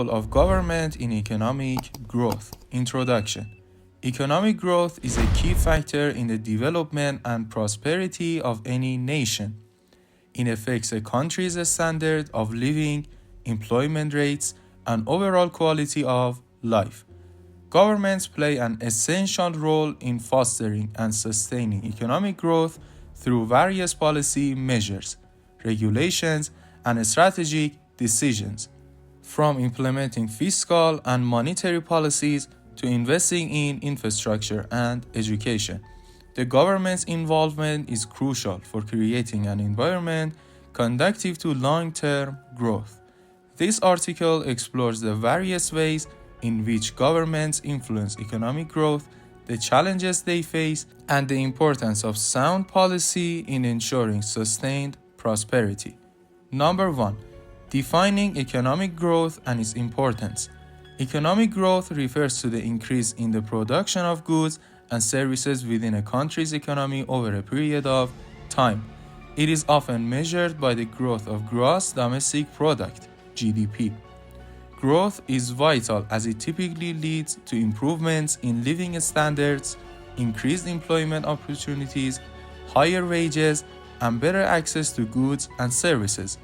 role of government in economic growth. Introduction. Economic growth is a key factor in the development and prosperity of any nation. It affects a country's standard of living, employment rates, and overall quality of life. Governments play an essential role in fostering and sustaining economic growth through various policy measures, regulations, and strategic decisions. From implementing fiscal and monetary policies to investing in infrastructure and education, the government's involvement is crucial for creating an environment conducive to long-term growth. This article explores the various ways in which governments influence economic growth, the challenges they face, and the importance of sound policy in ensuring sustained prosperity. Number 1. Defining economic growth and its importance. Economic growth refers to the increase in the production of goods and services within a country's economy over a period of time. It is often measured by the growth of gross domestic product, GDP. Growth is vital as it typically leads to improvements in living standards, increased employment opportunities, higher wages, and better access to goods and services.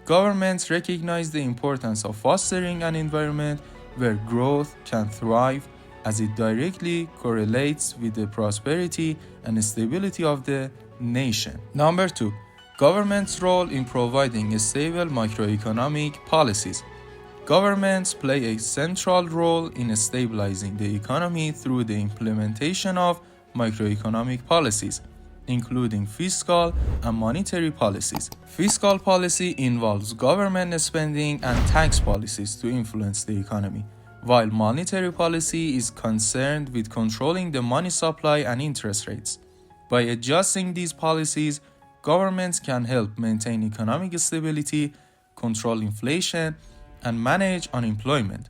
Governments recognize the importance of fostering an environment where growth can thrive, as it directly correlates with the prosperity and stability of the nation. Number 2. Government's role in providing stable macroeconomic policies. Governments play a central role in stabilizing the economy through the implementation of macroeconomic policies, including fiscal and monetary policies. Fiscal policy involves government spending and tax policies to influence the economy, while monetary policy is concerned with controlling the money supply and interest rates. By adjusting these policies, governments can help maintain economic stability, control inflation, and manage unemployment,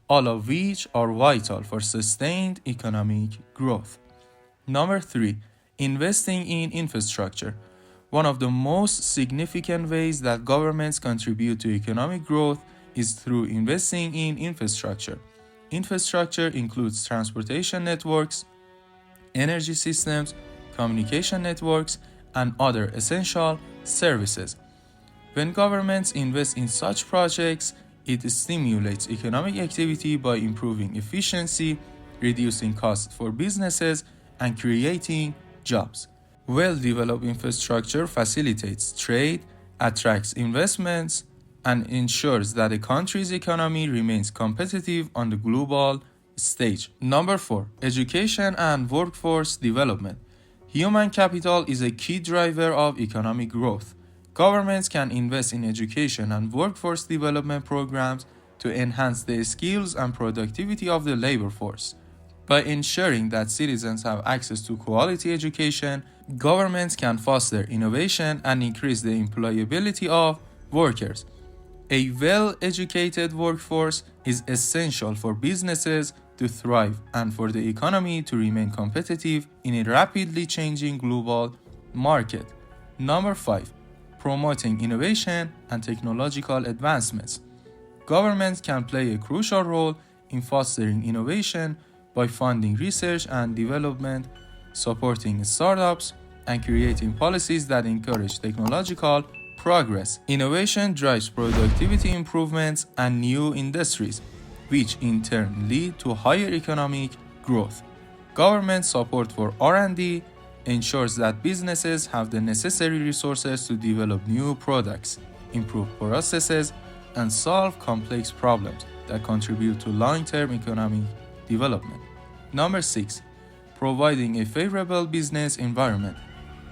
all of which are vital for sustained economic growth. Number 3. Investing in infrastructure. One of the most significant ways that governments contribute to economic growth is through investing in infrastructure. Infrastructure includes transportation networks, energy systems, communication networks, and other essential services. When governments invest in such projects, it stimulates economic activity by improving efficiency, reducing costs for businesses, and creating jobs. Well-developed infrastructure facilitates trade, attracts investments, and ensures that a country's economy remains competitive on the global stage. Number 4. Education and workforce development. Human capital is a key driver of economic growth. Governments can invest in education and workforce development programs to enhance the skills and productivity of the labor force. By ensuring that citizens have access to quality education, governments can foster innovation and increase the employability of workers. A well-educated workforce is essential for businesses to thrive and for the economy to remain competitive in a rapidly changing global market. Number 5. Promoting innovation and technological advancements. Governments can play a crucial role in fostering innovation by funding research and development, supporting startups, and creating policies that encourage technological progress. Innovation drives productivity improvements and new industries, which in turn lead to higher economic growth. Government support for R&D ensures that businesses have the necessary resources to develop new products, improve processes, and solve complex problems that contribute to long-term economic development. Number 6. Providing a favorable business environment.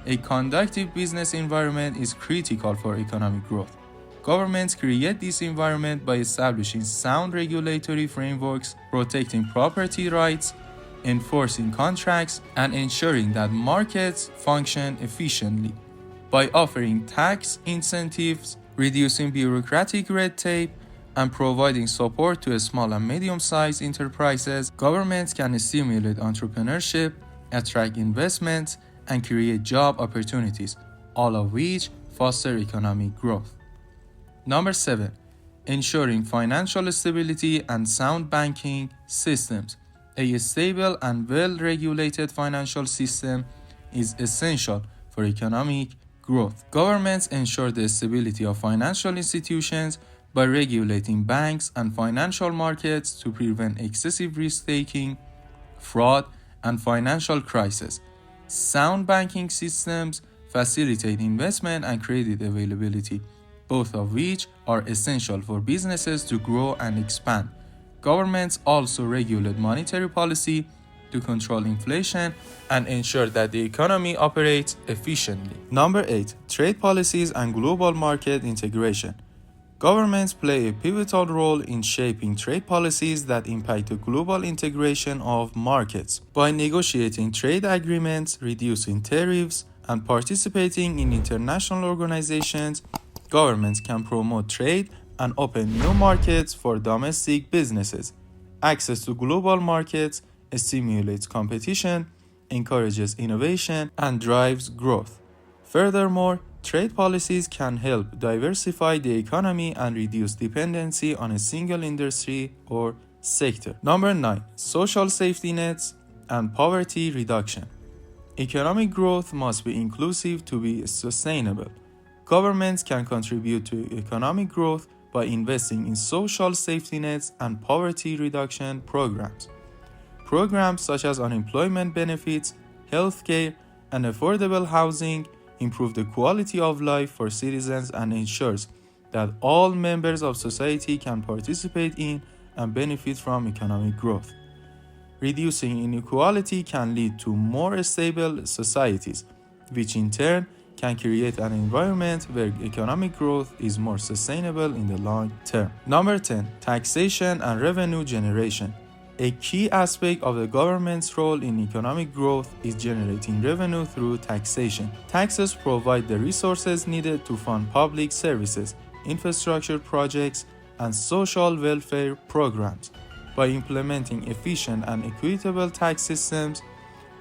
A conducive business environment is critical for economic growth. Governments create this environment by establishing sound regulatory frameworks, protecting property rights, enforcing contracts, and ensuring that markets function efficiently. By offering tax incentives, reducing bureaucratic red tape, and providing support to small and medium-sized enterprises, governments can stimulate entrepreneurship, attract investments, and create job opportunities, all of which foster economic growth. Number 7. ensuring financial stability and sound banking systems. A stable and well-regulated financial system is essential for economic growth. Governments ensure the stability of financial institutions by regulating banks and financial markets to prevent excessive risk-taking, fraud, and financial crisis. Sound banking systems facilitate investment and credit availability, both of which are essential for businesses to grow and expand. Governments also regulate monetary policy to control inflation and ensure that the economy operates efficiently. Number 8. Trade policies and global market integration. Governments play a pivotal role in shaping trade policies that impact the global integration of markets. By negotiating trade agreements, reducing tariffs, and participating in international organizations, governments can promote trade and open new markets for domestic businesses. Access to global markets stimulates competition, encourages innovation, and drives growth. Furthermore, trade policies can help diversify the economy and reduce dependency on a single industry or sector. Number 9. Social safety nets and poverty reduction. Economic growth must be inclusive to be sustainable. Governments can contribute to economic growth by investing in social safety nets and poverty reduction programs. Programs such as unemployment benefits, healthcare, and affordable housing improve the quality of life for citizens and ensures that all members of society can participate in and benefit from economic growth. Reducing inequality can lead to more stable societies, which in turn can create an environment where economic growth is more sustainable in the long term. Number 10. Taxation and revenue generation. A key aspect of the government's role in economic growth is generating revenue through taxation. Taxes provide the resources needed to fund public services, infrastructure projects, and social welfare programs. By implementing efficient and equitable tax systems,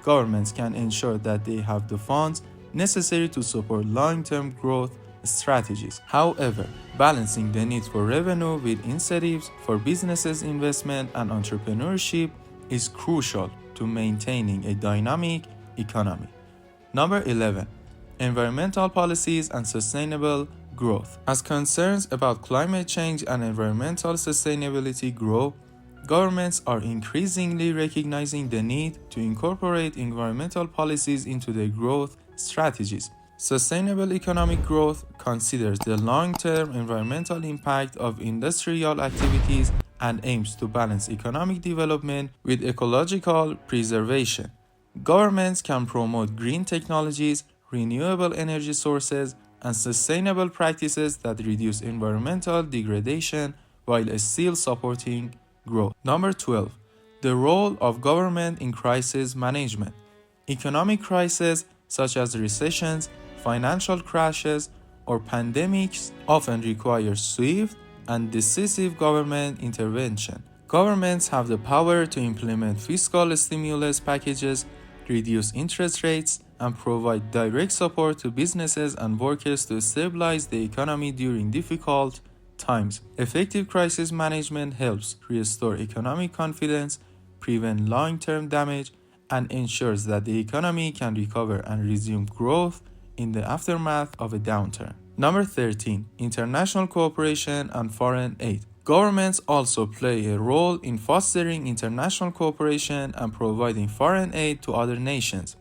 governments can ensure that they have the funds necessary to support long-term growth strategies. However, balancing the need for revenue with incentives for businesses, investment, and entrepreneurship is crucial to maintaining a dynamic economy. Number 11. Environmental policies and sustainable growth. As concerns about climate change and environmental sustainability grow, governments are increasingly recognizing the need to incorporate environmental policies into their growth strategies. Sustainable economic growth considers the long-term environmental impact of industrial activities and aims to balance economic development with ecological preservation. Governments can promote green technologies, renewable energy sources, and sustainable practices that reduce environmental degradation while still supporting growth. Number 12. The role of government in crisis management. Economic crises such as recessions, financial crashes, or pandemics often require swift and decisive government intervention. Governments have the power to implement fiscal stimulus packages, reduce interest rates, and provide direct support to businesses and workers to stabilize the economy during difficult times. Effective crisis management helps restore economic confidence, prevent long-term damage, and ensures that the economy can recover and resume growth in the aftermath of a downturn. Number 13. International cooperation and foreign aid. Governments also play a role in fostering international cooperation and providing foreign aid to other nations.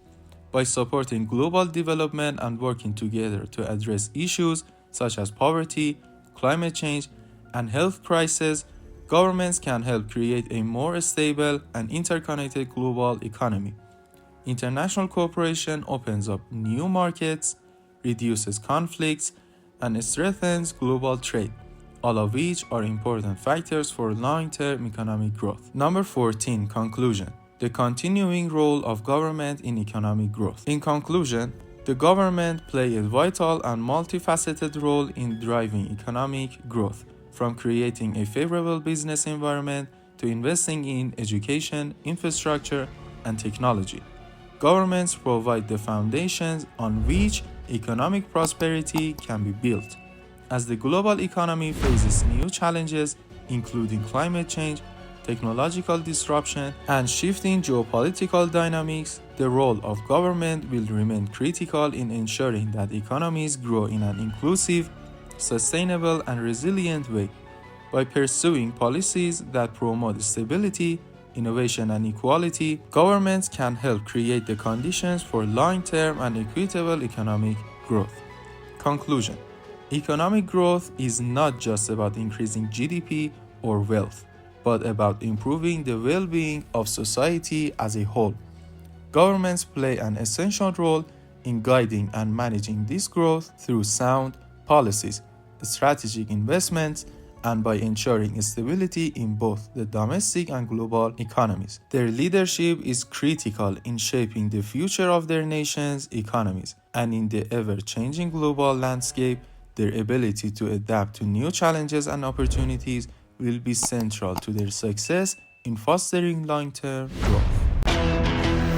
By supporting global development and working together to address issues such as poverty, climate change, and health crises, governments can help create a more stable and interconnected global economy. International cooperation opens up new markets, reduces conflicts, and strengthens global trade, all of which are important factors for long-term economic growth. Number 14. Conclusion. The continuing role of government in economic growth. In conclusion, the government plays a vital and multifaceted role in driving economic growth, from creating a favorable business environment to investing in education, infrastructure, and technology. Governments provide the foundations on which economic prosperity can be built. As the global economy faces new challenges, including climate change, technological disruption, and shifting geopolitical dynamics, the role of government will remain critical in ensuring that economies grow in an inclusive, sustainable, and resilient way. By pursuing policies that promote stability, innovation, and equality, governments can help create the conditions for long-term and equitable economic growth. Conclusion: economic growth is not just about increasing GDP or wealth, but about improving the well-being of society as a whole. Governments play an essential role in guiding and managing this growth through sound policies, strategic investments, and by ensuring stability in both the domestic and global economies. Their leadership is critical in shaping the future of their nations' economies, and in the ever-changing global landscape, their ability to adapt to new challenges and opportunities will be central to their success in fostering long-term growth.